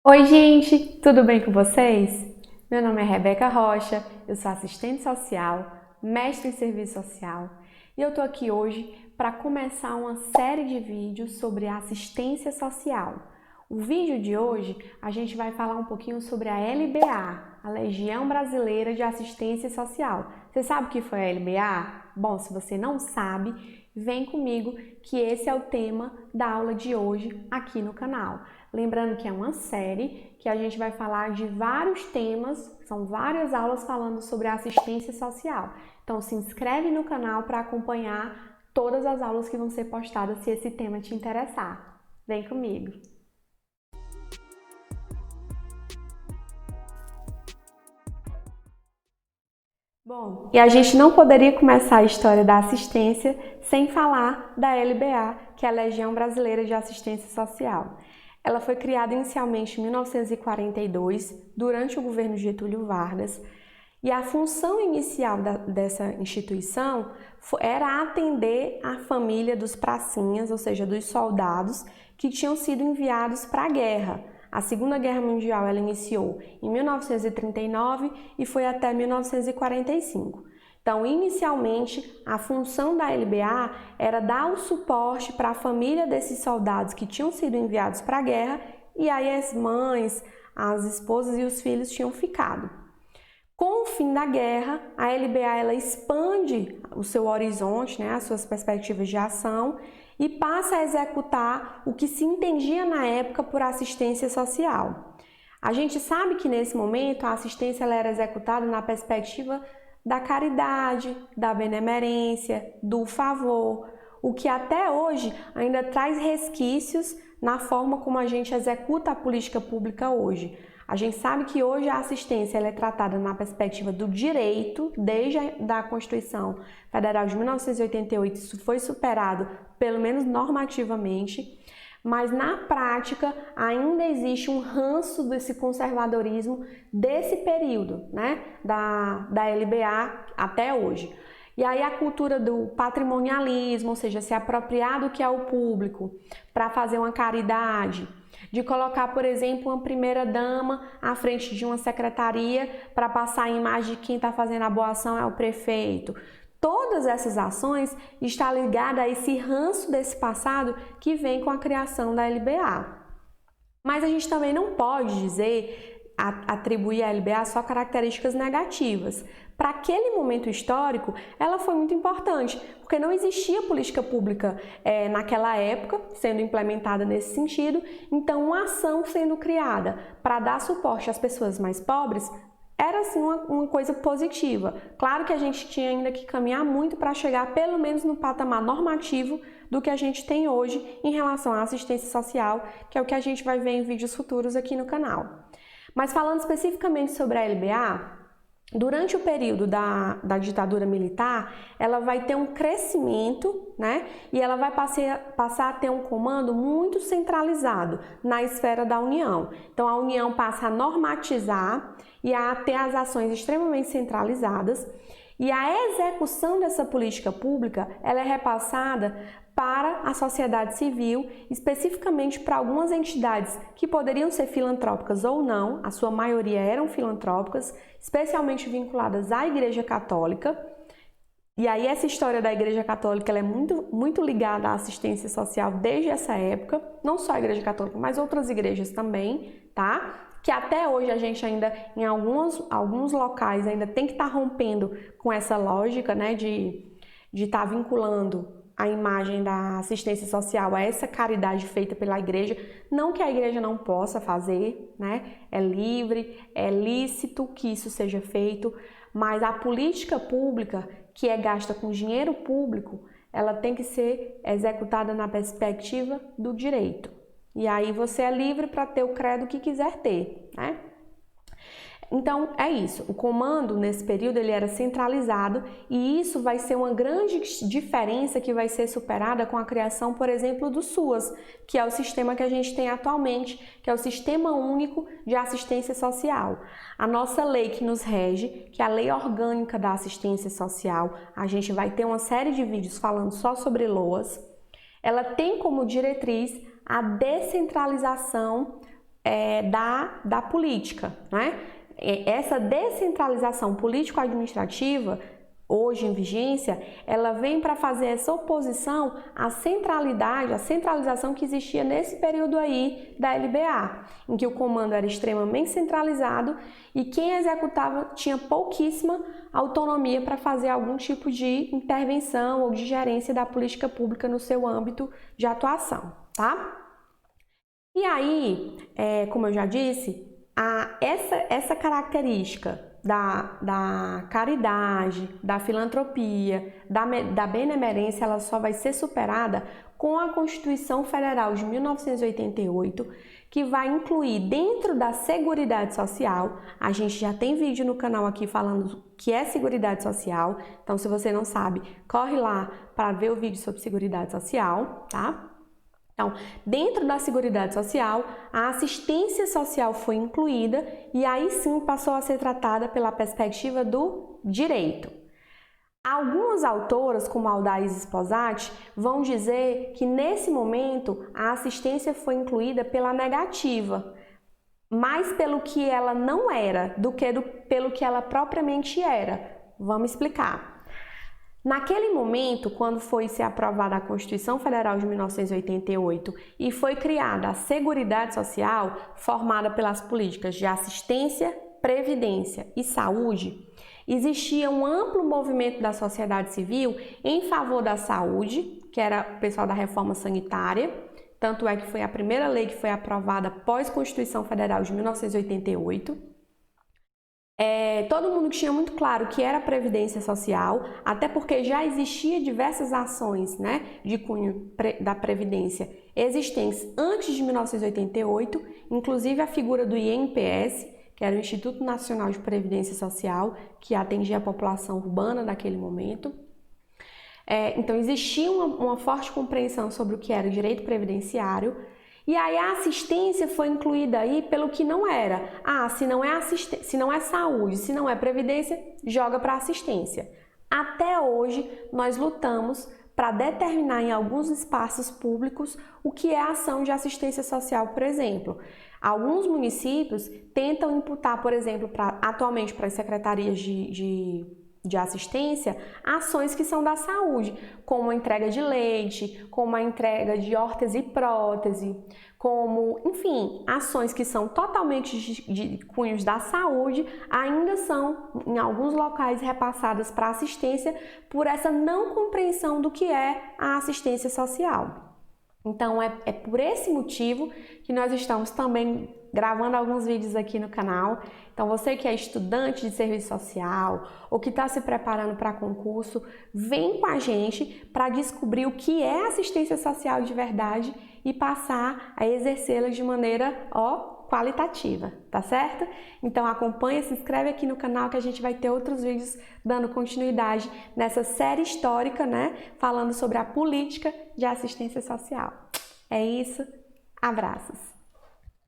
Oi, gente, tudo bem com vocês? Meu nome é Rebeca Rocha, eu sou assistente social, mestre em serviço social e eu tô aqui hoje para começar uma série de vídeos sobre assistência social. O vídeo de hoje a gente vai falar um pouquinho sobre a LBA, a Legião Brasileira de Assistência Social. Você sabe o que foi a LBA? Bom, se você não sabe, vem comigo que esse é o tema da aula de hoje aqui no canal. Lembrando que é uma série que a gente vai falar de vários temas, são várias aulas falando sobre assistência social. Então se inscreve no canal para acompanhar todas as aulas que vão ser postadas se esse tema te interessar. Vem comigo! Bom, e a gente não poderia começar a história da assistência sem falar da LBA, que é a Legião Brasileira de Assistência Social. Ela foi criada inicialmente em 1942, durante o governo Getúlio Vargas, e a função inicial dessa instituição era atender a família dos pracinhas, ou seja, dos soldados que tinham sido enviados para a guerra. A Segunda Guerra Mundial ela iniciou em 1939 e foi até 1945. Então, inicialmente, a função da LBA era dar o suporte para a família desses soldados que tinham sido enviados para a guerra e aí as mães, as esposas e os filhos tinham ficado. Com o fim da guerra, a LBA ela expande o seu horizonte, as suas perspectivas de ação e passa a executar o que se entendia na época por assistência social. A gente sabe que nesse momento a assistência ela era executada na perspectiva da caridade, da benemerência, do favor, o que até hoje ainda traz resquícios na forma como a gente executa a política pública hoje. A gente sabe que hoje a assistência ela é tratada na perspectiva do direito, desde a Constituição Federal de 1988, isso foi superado, pelo menos normativamente, mas na prática ainda existe um ranço desse conservadorismo desse período, da LBA até hoje. E aí a cultura do patrimonialismo, ou seja, se apropriar do que é o público para fazer uma caridade, de colocar, por exemplo, uma primeira-dama à frente de uma secretaria para passar a imagem de quem está fazendo a boa ação é o prefeito. Todas essas ações estão ligadas a esse ranço desse passado que vem com a criação da LBA. Mas a gente também não pode atribuir à LBA só características negativas. Para aquele momento histórico, ela foi muito importante, porque não existia política pública naquela época sendo implementada nesse sentido, então uma ação sendo criada para dar suporte às pessoas mais pobres era assim uma coisa positiva. Claro que a gente tinha ainda que caminhar muito para chegar pelo menos no patamar normativo do que a gente tem hoje em relação à assistência social, que é o que a gente vai ver em vídeos futuros aqui no canal. Mas falando especificamente sobre a LBA, durante o período da ditadura militar, ela vai ter um crescimento, e ela vai passar a ter um comando muito centralizado na esfera da União. Então, a União passa a normatizar e a ter as ações extremamente centralizadas, e a execução dessa política pública ela é repassada para a sociedade civil, especificamente para algumas entidades que poderiam ser filantrópicas ou não, a sua maioria eram filantrópicas, especialmente vinculadas à Igreja Católica. E aí essa história da Igreja Católica ela é muito ligada à assistência social desde essa época, não só a Igreja Católica, mas outras igrejas também, que até hoje a gente ainda, em alguns locais, ainda tem que estar rompendo com essa lógica, de estar vinculando a imagem da assistência social a essa caridade feita pela igreja. Não que a igreja não possa fazer, é livre, é lícito que isso seja feito, mas a política pública, que é gasta com dinheiro público, ela tem que ser executada na perspectiva do direito. E aí você é livre para ter o credo que quiser ter, Então, é isso. O comando, nesse período, ele era centralizado e isso vai ser uma grande diferença que vai ser superada com a criação, por exemplo, do SUAS, que é o sistema que a gente tem atualmente, que é o Sistema Único de Assistência Social. A nossa lei que nos rege, que é a Lei Orgânica da Assistência Social, a gente vai ter uma série de vídeos falando só sobre LOAS, ela tem como diretriz a descentralização da política, né? Essa descentralização político-administrativa, hoje em vigência, ela vem para fazer essa oposição à centralidade, à centralização que existia nesse período aí da LBA, em que o comando era extremamente centralizado e quem executava tinha pouquíssima autonomia para fazer algum tipo de intervenção ou de gerência da política pública no seu âmbito de atuação, tá? E aí, como eu já disse, essa característica da caridade, da filantropia, da benemerência, ela só vai ser superada com a Constituição Federal de 1988, que vai incluir dentro da Seguridade Social, a gente já tem vídeo no canal aqui falando o que é Seguridade Social, então se você não sabe, corre lá para ver o vídeo sobre Seguridade Social, tá? Então, dentro da Seguridade Social, a assistência social foi incluída e aí sim passou a ser tratada pela perspectiva do direito. Algumas autoras, como Aldaiza Sposati, vão dizer que nesse momento a assistência foi incluída pela negativa, mais pelo que ela não era do que pelo que ela propriamente era. Vamos explicar. Naquele momento, quando foi ser aprovada a Constituição Federal de 1988 e foi criada a Seguridade Social, formada pelas políticas de assistência, previdência e saúde, existia um amplo movimento da sociedade civil em favor da saúde, que era o pessoal da reforma sanitária, tanto é que foi a primeira lei que foi aprovada pós-Constituição Federal de 1988. Todo mundo tinha muito claro que era previdência social, até porque já existia diversas ações, né, de cunho da previdência existentes antes de 1988, inclusive a figura do INPS, que era o Instituto Nacional de Previdência Social, que atendia a população urbana daquele momento. Então existia uma forte compreensão sobre o que era o direito previdenciário. E aí a assistência foi incluída aí pelo que não era. Se não é saúde, se não é previdência, joga para assistência. Até hoje nós lutamos para determinar em alguns espaços públicos o que é ação de assistência social, por exemplo. Alguns municípios tentam imputar, por exemplo, atualmente para as secretarias de assistência, ações que são da saúde, como a entrega de leite, como a entrega de órtese e prótese, como, enfim, ações que são totalmente de cunhos da saúde, ainda são, em alguns locais, repassadas para assistência por essa não compreensão do que é a assistência social. Então, é por esse motivo que nós estamos também gravando alguns vídeos aqui no canal. Então, você que é estudante de serviço social ou que está se preparando para concurso, vem com a gente para descobrir o que é assistência social de verdade e passar a exercê-la de maneira, qualitativa, tá certo? Então, acompanha, se inscreve aqui no canal que a gente vai ter outros vídeos dando continuidade nessa série histórica, né? Falando sobre a política de assistência social. É isso, abraços!